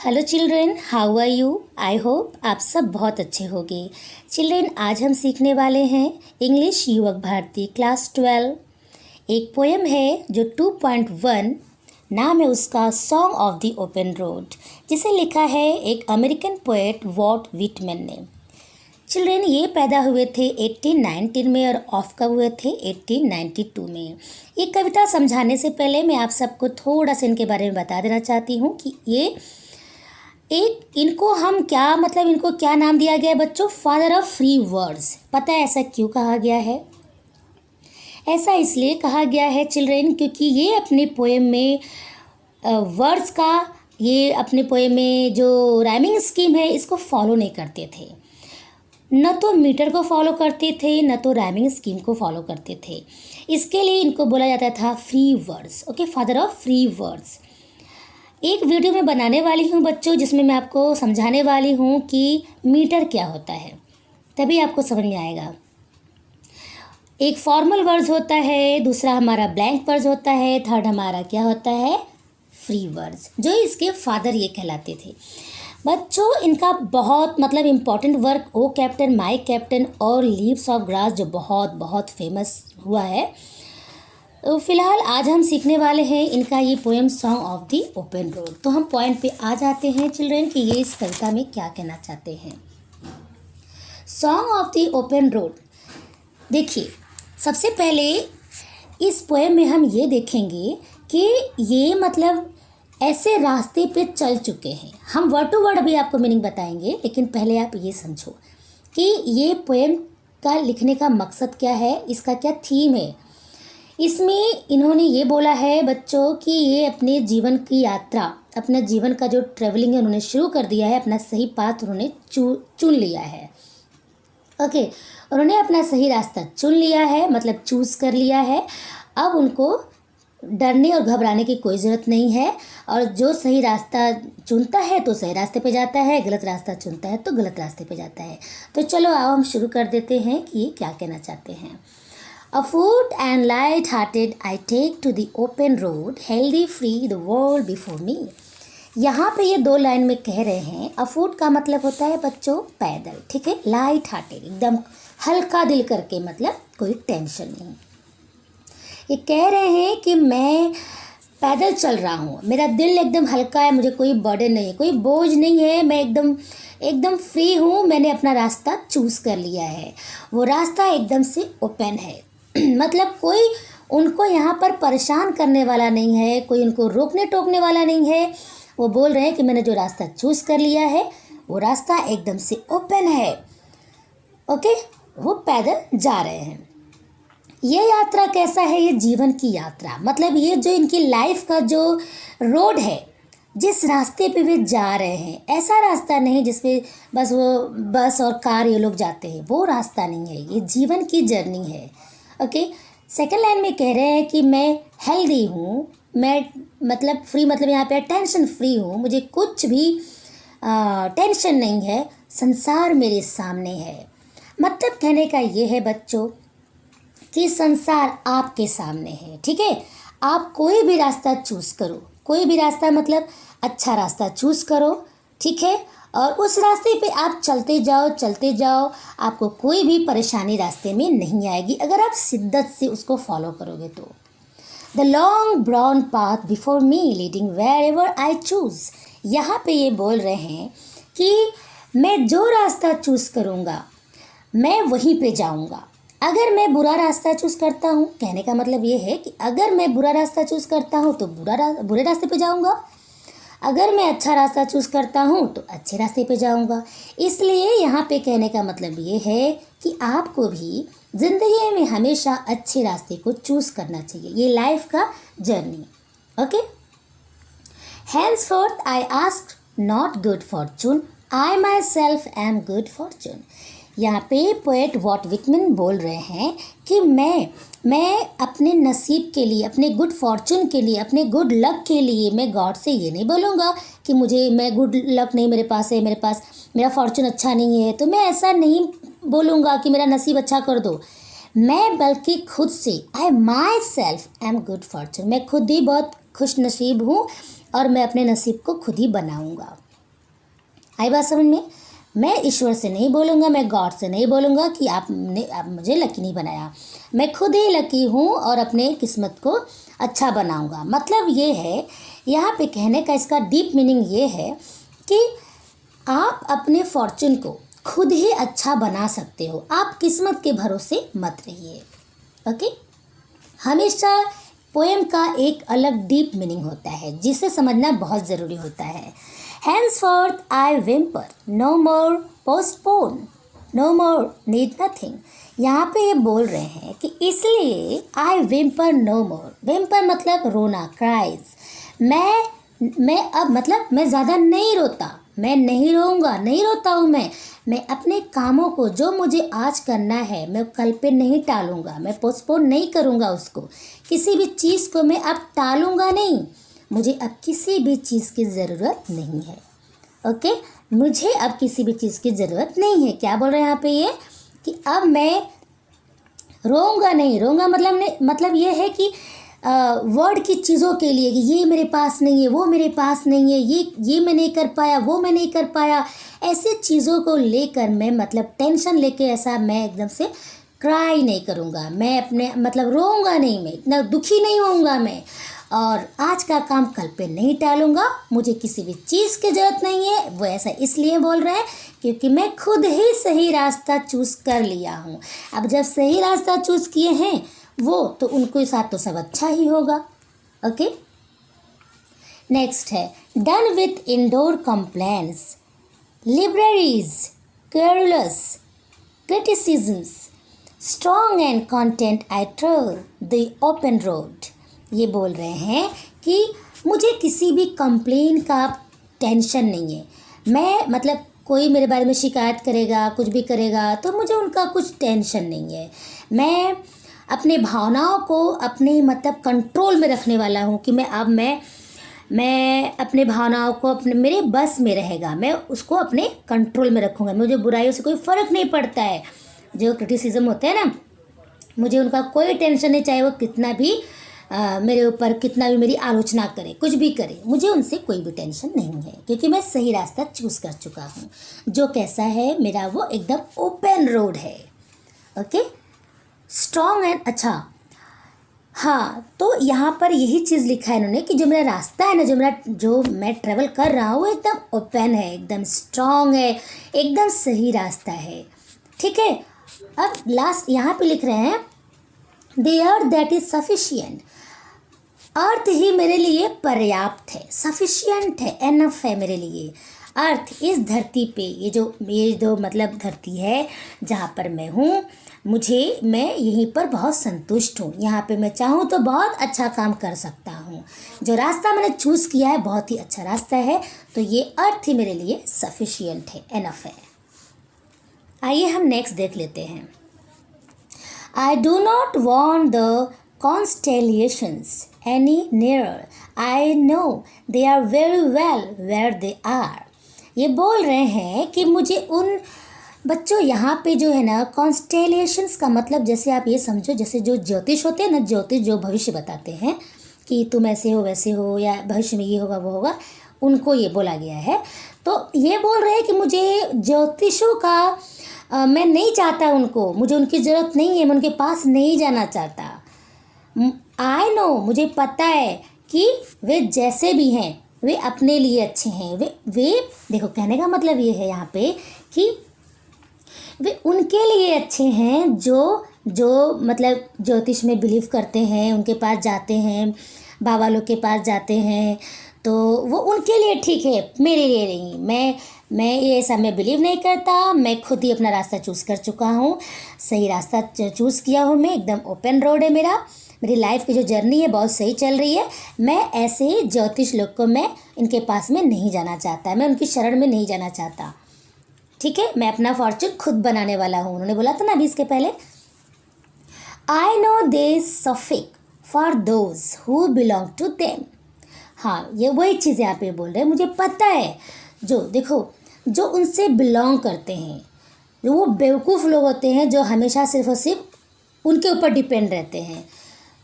Hello children, how are you? I hope आप सब बहुत अच्छे होंगे। चिल्ड्रेन, आज हम सीखने वाले हैं इंग्लिश युवक भारती क्लास 12। एक पोएम है जो 2.1 नाम है उसका, song of the open road, जिसे लिखा है एक अमेरिकन पोएट वॉल्ट व्हिटमैन ने। चिल्ड्रेन, ये पैदा हुए थे 1819 में और ऑफ कब हुए थे 1892 में। ये कविता समझाने से पहले मैं आप सबको थोड़ा सा इनके बारे में बता देना चाहती हूँ कि ये इनको क्या नाम दिया गया है बच्चों? Father of free words. पता है ऐसा क्यों कहा गया है? ऐसा इसलिए कहा गया है चिल्ड्रेन, क्योंकि ये अपने पोएम में वर्ड्स का, ये अपने पोएम में जो राइमिंग स्कीम है इसको फॉलो नहीं करते थे। न तो मीटर को फॉलो करते थे, न तो राइमिंग स्कीम को फॉलो करते थे। इसके लिए इनको बोला जाता था free words. Okay, father of free words. एक वीडियो मैं बनाने वाली हूँ बच्चों, जिसमें मैं आपको समझाने वाली हूँ कि मीटर क्या होता है, तभी आपको समझ में आएगा। एक फॉर्मल वर्ड्स होता है, दूसरा हमारा ब्लैंक वर्ड्स होता है, थर्ड हमारा क्या होता है? फ्री वर्ड्स, जो इसके फादर ये कहलाते थे। बच्चों, इनका बहुत important work O captain, my captain और लीव्स ऑफ ग्रास जो बहुत बहुत फेमस हुआ है। तो फिलहाल आज हम सीखने वाले हैं इनका ये poem song of the open road. तो हम पॉइंट पे आ जाते हैं चिल्ड्रन कि ये इस कविता में क्या कहना चाहते हैं। Song of the open road, देखिए सबसे पहले इस पोएम में हम ये देखेंगे कि ये ऐसे रास्ते पे चल चुके हैं। हम वर्ड टू वर्ड अभी आपको मीनिंग बताएंगे, लेकिन पहले आप ये समझो कि ये पोएम का लिखने का मकसद क्या है, इसका क्या थीम है। इसमें इन्होंने ये बोला है बच्चों कि ये अपने जीवन की यात्रा, अपने जीवन का जो ट्रैवलिंग है उन्होंने शुरू कर दिया है, अपना सही पाथ उन्होंने चुन लिया है। ओके, उन्होंने अपना सही रास्ता चुन लिया है, चूज़ कर लिया है। अब उनको डरने और घबराने की कोई ज़रूरत नहीं है, और जो सही रास्ता चुनता है तो सही रास्ते पे जाता है, गलत रास्ता चुनता है तो गलत रास्ते पे जाता है। तो चलो आओ हम शुरू कर देते हैं कि ये क्या कहना चाहते हैं। Afoot and light-hearted, I take to the open road, healthy, free, the world before me. यहाँ पे ये दो लाइन में कह रहे हैं। अफूट का मतलब होता है बच्चों पैदल, ठीक है। लाइट हार्टेड, एकदम हल्का दिल करके, कोई टेंशन नहीं। ये कह रहे हैं कि मैं पैदल चल रहा हूँ, मेरा दिल एकदम हल्का है, मुझे कोई बर्डन नहीं है, कोई बोझ नहीं है, मैं एकदम फ्री हूँ। मैंने अपना रास्ता चूज़ कर लिया है, वो रास्ता एकदम से ओपन है। कोई उनको यहाँ पर परेशान करने वाला नहीं है, कोई उनको रोकने टोकने वाला नहीं है। वो बोल रहे हैं कि मैंने जो रास्ता चूज़ कर लिया है वो रास्ता एकदम से ओपन है। ओके, वो पैदल जा रहे हैं। ये यात्रा कैसा है? ये जीवन की यात्रा, ये जो इनकी लाइफ का जो रोड है, जिस रास्ते पे वे जा रहे हैं, ऐसा रास्ता नहीं जिसपे बस वो बस और कार ये लोग जाते हैं, वो रास्ता नहीं है, ये जीवन की जर्नी है। ओके, सेकेंड लाइन में कह रहे हैं कि मैं हेल्दी हूँ, मैं फ्री, यहाँ पे टेंशन फ्री हूँ, मुझे कुछ भी टेंशन नहीं है, संसार मेरे सामने है। कहने का ये है बच्चों कि संसार आपके सामने है, ठीक है। आप कोई भी रास्ता चूज़ करो, कोई भी रास्ता अच्छा रास्ता चूज़ करो, ठीक है, और उस रास्ते पे आप चलते जाओ, आपको कोई भी परेशानी रास्ते में नहीं आएगी अगर आप शिद्दत से उसको फॉलो करोगे तो। The long brown path before me leading wherever I choose. यहाँ पे ये बोल रहे हैं कि मैं जो रास्ता चूज़ करूँगा मैं वहीं पे जाऊँगा। अगर मैं बुरा रास्ता चूज़ करता हूँ, कहने का मतलब ये है कि अगर मैं बुरा रास्ता चूज़ करता हूँ तो बुरे रास्ते पे जाऊँगा, अगर मैं अच्छा रास्ता चूज़ करता हूँ तो अच्छे रास्ते पे जाऊँगा। इसलिए यहाँ पे कहने का मतलब ये है कि आपको भी ज़िंदगी में हमेशा अच्छे रास्ते को चूज़ करना चाहिए, ये लाइफ का journey. Okay, henceforth I ask not good fortune, I myself am good fortune। यहाँ पे पोएट वॉल्ट व्हिटमैन बोल रहे हैं कि मैं अपने नसीब के लिए, अपने गुड फॉर्चून के लिए, अपने गुड लक के लिए मैं गॉड से ये नहीं बोलूँगा कि मैं गुड लक नहीं मेरे पास है, मेरा फॉर्चून अच्छा नहीं है, तो मैं ऐसा नहीं बोलूँगा कि मेरा नसीब अच्छा कर दो। मैं बल्कि खुद से, I myself am good fortune, मैं खुद ही बहुत खुश नसीब हूँ और मैं अपने नसीब को खुद ही बनाऊँगा। आई बात समझ में? मैं ईश्वर से नहीं बोलूँगा, मैं गॉड से नहीं बोलूँगा कि आप मुझे लकी नहीं बनाया। मैं खुद ही लकी हूँ और अपने किस्मत को अच्छा बनाऊँगा। मतलब ये है, यहाँ पे कहने का इसका डीप मीनिंग ये है कि आप अपने फॉर्चून को खुद ही अच्छा बना सकते हो। आप किस्मत के भरोसे मत रहिए। ओके? हमेशा पोएम का एक अलग डीप मीनिंग होता है जिसे समझना बहुत ज़रूरी होता है। Henceforth I whimper, no more postpone, no more need nothing। यहाँ पे ये बोल रहे हैं कि इसलिए I whimper no more। whimper मतलब रोना, cries। मैं अब मतलब मैं ज़्यादा नहीं रोता, मैं नहीं रोऊंगा, नहीं रोता हूँ मैं अपने कामों को जो मुझे आज करना है मैं कल पे नहीं टालूंगा, मैं पोस्टपोन नहीं करूँगा उसको। किसी भी चीज़ को मैं अब टालूंगा नहीं। मुझे अब किसी भी चीज़ की ज़रूरत नहीं है। ओके? मुझे अब किसी भी चीज़ की ज़रूरत नहीं है। क्या बोल रहे हैं यहाँ पे ये कि अब मैं रोऊंगा नहीं। रोऊंगा मतलब ये है कि वर्ड की चीज़ों के लिए कि ये मेरे पास नहीं है, वो मेरे पास नहीं है, ये मैं नहीं कर पाया, वो मैं नहीं कर पाया, ऐसे चीज़ों को लेकर मैं मतलब टेंशन लेके ऐसा मैं एकदम से क्राई नहीं करूँगा। मैं अपने मतलब रोऊंगा नहीं, मैं इतना दुखी नहीं होऊंगा मैं, और आज का काम कल पे नहीं टालूंगा। मुझे किसी भी चीज़ की ज़रूरत नहीं है। वो ऐसा इसलिए बोल रहे हैं क्योंकि मैं खुद ही सही रास्ता चूज़ कर लिया हूँ। अब जब सही रास्ता चूज़ किए हैं वो, तो उनको साथ तो सब अच्छा ही होगा। ओके? नेक्स्ट है done with indoor complaints, libraries, querulous, criticisms, strong and content I travel the open road. ये बोल रहे हैं कि मुझे किसी भी कंप्लेन का टेंशन नहीं है। मैं मतलब कोई मेरे बारे में शिकायत करेगा, कुछ भी करेगा, तो मुझे उनका कुछ टेंशन नहीं है। मैं अपने भावनाओं को अपने मतलब कंट्रोल में रखने वाला हूँ कि मैं अपने भावनाओं को अपने मेरे बस में रहेगा, मैं उसको अपने कंट्रोल में रखूँगा। मुझे बुराइयों से कोई फ़र्क नहीं पड़ता है। जो क्रिटिसिज्म होते हैं ना, मुझे उनका कोई टेंशन नहीं, चाहे वो कितना भी मेरे ऊपर कितना भी मेरी आलोचना करे, कुछ भी करे, मुझे उनसे कोई भी टेंशन नहीं है क्योंकि मैं सही रास्ता चूज़ कर चुका हूँ। जो कैसा है मेरा वो एकदम ओपन रोड है। ओके? स्ट्रॉन्ग एंड अच्छा, हाँ, तो यहाँ पर यही चीज़ लिखा है इन्होंने कि जो मेरा रास्ता है ना, जो मैं ट्रेवल कर रहा हूँ वो एकदम ओपन है, एकदम स्ट्रॉन्ग है, एकदम सही रास्ता है। ठीक है? अब लास्ट यहाँ पे लिख रहे हैं the earth that is sufficient. Earth ही मेरे लिए पर्याप्त है, सफिशिएंट है, एनफ है मेरे लिए। अर्थ इस धरती पे, ये जो मतलब धरती है जहाँ पर मैं हूँ, मैं यहीं पर बहुत संतुष्ट हूँ। यहाँ पे मैं चाहूँ तो बहुत अच्छा काम कर सकता हूँ। जो रास्ता मैंने चूज़ किया है बहुत ही अच्छा रास्ता है, तो ये अर्थ ही मेरे लिए सफिशिएंट है, एनफ है। आइए हम नेक्स्ट देख लेते हैं। I do not want the constellations any nearer. I know they are very well where they are। ये बोल रहे हैं कि मुझे उन बच्चों यहाँ पे जो है ना, कॉन्स्टेलेशंस का मतलब जैसे आप ये समझो, जैसे जो ज्योतिष होते हैं ना, ज्योतिष जो भविष्य बताते हैं कि तुम ऐसे हो वैसे हो या भविष्य में ये होगा वो होगा, उनको ये बोला गया है। तो ये बोल रहे हैं कि मुझे ज्योतिषों का मैं नहीं चाहता उनको, मुझे उनकी ज़रूरत नहीं है, मैं उनके पास नहीं जाना चाहता। आई नो, मुझे पता है कि वे जैसे भी हैं वे अपने लिए अच्छे हैं। वे देखो, कहने का मतलब ये है यहाँ पे कि वे उनके लिए अच्छे हैं जो मतलब ज्योतिष में बिलीव करते हैं, उनके पास जाते हैं, बाबा लोग के पास जाते हैं, तो वो उनके लिए ठीक है, मेरे लिए नहीं। मैं ये ऐसा मैं बिलीव नहीं करता। मैं खुद ही अपना रास्ता चूज़ कर चुका हूँ, सही रास्ता चूज़ किया हूँ मैं, एकदम ओपन रोड है मेरी लाइफ की जो जर्नी है बहुत सही चल रही है। मैं ऐसे ही ज्योतिष लोग को मैं इनके पास में नहीं जाना चाहता, मैं उनकी शरण में नहीं जाना चाहता। ठीक है? मैं अपना फॉर्चून खुद बनाने वाला हूँ। उन्होंने बोला था ना अभी इसके पहले, I know they suffice for those who belong to them. हाँ, ये वही चीज़ यहाँ पे बोल रहे हैं, मुझे पता है। जो उनसे बिलोंग करते हैं, जो वो बेवकूफ़ लोग होते हैं जो हमेशा सिर्फ और सिर्फ उनके ऊपर डिपेंड रहते हैं,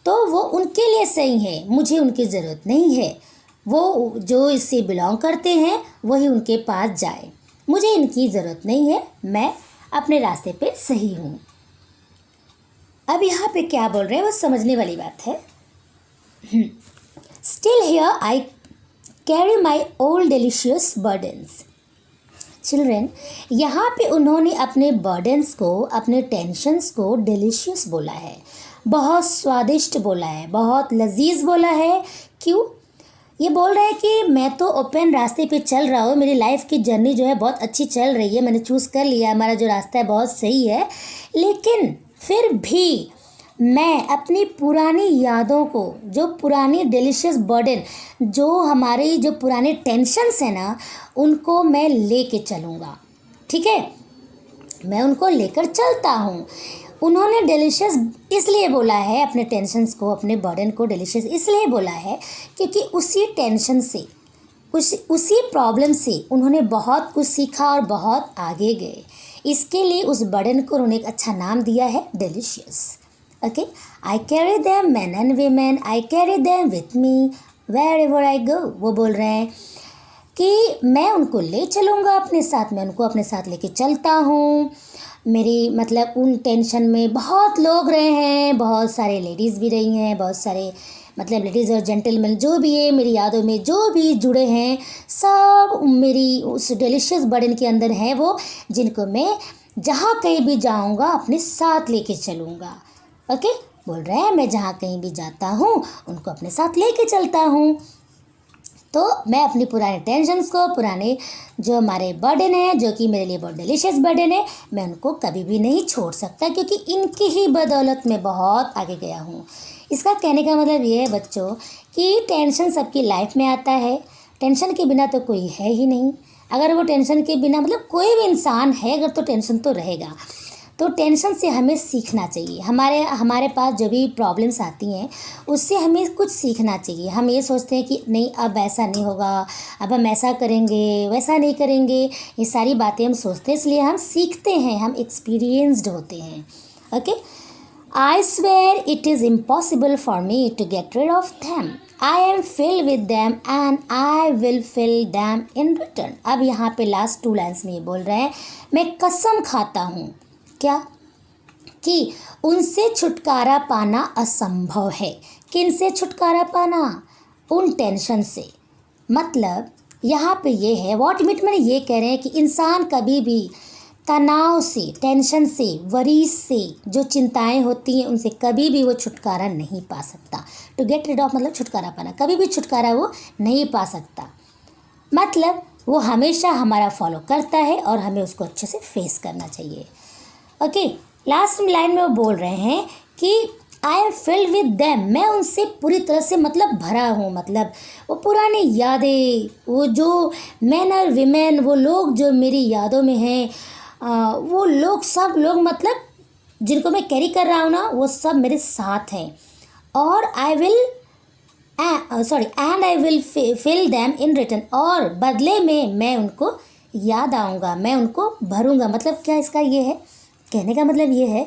तो वो उनके लिए सही है, मुझे उनकी ज़रूरत नहीं है। वो जो इससे बिलोंग करते हैं वही उनके पास जाए। मुझे इनकी ज़रूरत नहीं है, मैं अपने रास्ते पे सही हूँ। अब यहाँ पे क्या बोल रहे हैं वो समझने वाली बात है। Still here I carry my old delicious burdens. Children, यहाँ पे उन्होंने अपने बर्डन्स को, अपने टेंशन्स को डिलीशियस बोला है, बहुत स्वादिष्ट बोला है, बहुत लजीज बोला है। क्यों? ये बोल रहे हैं कि मैं तो ओपन रास्ते पे चल रहा हूँ, मेरी लाइफ की जर्नी जो है बहुत अच्छी चल रही है, मैंने चूज़ कर लिया, हमारा जो रास्ता है बहुत सही है, लेकिन फिर भी मैं अपनी पुरानी यादों को, जो पुरानी डिलीशियस बर्डन, जो हमारी जो पुराने टेंशन्स हैं ना, उनको मैं लेके चलूँगा। ठीक है, मैं उनको लेकर चलता हूँ। उन्होंने डिलीशियस इसलिए बोला है, अपने टेंशन्स को, अपने बर्डन को डिलीशियस इसलिए बोला है क्योंकि उसी टेंशन से, उसी प्रॉब्लम से उन्होंने बहुत कुछ सीखा और बहुत आगे गए। इसके लिए उस बर्डन को उन्होंने एक अच्छा नाम दिया है, delicious. Okay, I carry them man and women, I carry them with me wherever I go. वो बोल रहे हैं कि मैं उनको ले चलूँगा अपने साथ, मैं उनको अपने साथ लेके चलता हूँ। मेरी मतलब उन टेंशन में बहुत लोग रहे हैं, बहुत सारे लेडीज़ भी रही हैं, बहुत सारे मतलब लेडीज़ और जेंटलमैन जो भी है मेरी यादों में जो भी जुड़े हैं, सब मेरी उस डिलीशियस बर्डन के अंदर हैं वो, जिनको मैं जहाँ कहीं भी जाऊँगा अपने साथ लेके चलूँगा। ओके, बोल रहे हैं मैं जहाँ कहीं भी जाता हूँ उनको अपने साथ लेके चलता हूँ। तो मैं अपनी पुराने टेंशन्स को, पुराने जो हमारे बर्डन है, जो कि मेरे लिए बहुत डिलीशियस बर्डन है, मैं उनको कभी भी नहीं छोड़ सकता क्योंकि इनकी ही बदौलत मैं बहुत आगे गया हूँ। इसका कहने का मतलब ये है बच्चों कि टेंशन सबकी लाइफ में आता है, टेंशन के बिना तो कोई है ही नहीं। अगर वो टेंशन के बिना मतलब कोई भी इंसान है अगर तो टेंशन तो रहेगा। तो टेंशन से हमें सीखना चाहिए। हमारे पास जो भी प्रॉब्लम्स आती हैं उससे हमें कुछ सीखना चाहिए। हम ये सोचते हैं कि नहीं अब ऐसा नहीं होगा, अब हम ऐसा करेंगे, वैसा नहीं करेंगे, ये सारी बातें हम सोचते हैं, इसलिए हम सीखते हैं, हम एक्सपीरियंस्ड होते हैं। Okay, I swear it is impossible for me to get rid of them, I am fill with them and I will fill them in return. अब यहाँ पे लास्ट 2 लाइन्स में ये बोल रहे हैं, मैं कसम खाता हूँ क्या कि उनसे छुटकारा पाना असंभव है। किन से छुटकारा पाना? उन टेंशन से। मतलब यहाँ पे ये है, व्हाट मीट में ये कह रहे हैं कि इंसान कभी भी तनाव से, टेंशन से, वरीज से, जो चिंताएं होती हैं उनसे कभी भी वो छुटकारा नहीं पा सकता। टू गेट रिड ऑफ मतलब छुटकारा पाना, कभी भी छुटकारा वो नहीं पा सकता। मतलब वो हमेशा हमारा फॉलो करता है और हमें उसको अच्छे से फेस करना चाहिए। ओके, लास्ट लाइन में वो बोल रहे हैं कि I am filled with them, मैं उनसे पूरी तरह से मतलब भरा हूँ। मतलब वो पुरानी यादें, वो जो मैन और वीमेन, वो लोग जो मेरी यादों में हैं, वो लोग, सब लोग मतलब जिनको मैं कैरी कर रहा हूँ ना, वो सब मेरे साथ हैं। और and I will fill them in return, और बदले में मैं उनको याद आऊँगा, मैं उनको भरूँगा। मतलब क्या इसका ये है, कहने का मतलब ये है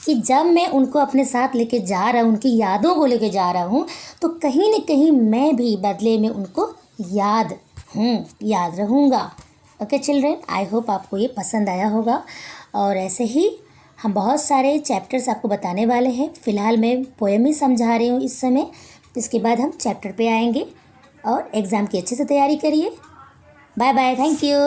कि जब मैं उनको अपने साथ लेके जा रहा हूँ, उनकी यादों को लेके जा रहा हूँ, तो कहीं न कहीं मैं भी बदले में उनको याद रहूँगा। ओके चिल्ड्रेन, आई होप आपको ये पसंद आया होगा। और ऐसे ही हम बहुत सारे चैप्टर्स आपको बताने वाले हैं। फ़िलहाल मैं पोएम ही समझा रही हूँ इस समय, इसके बाद हम चैप्टर पे आएंगे। और एग्ज़ाम की अच्छे से तैयारी करिए। Bye bye, thank you.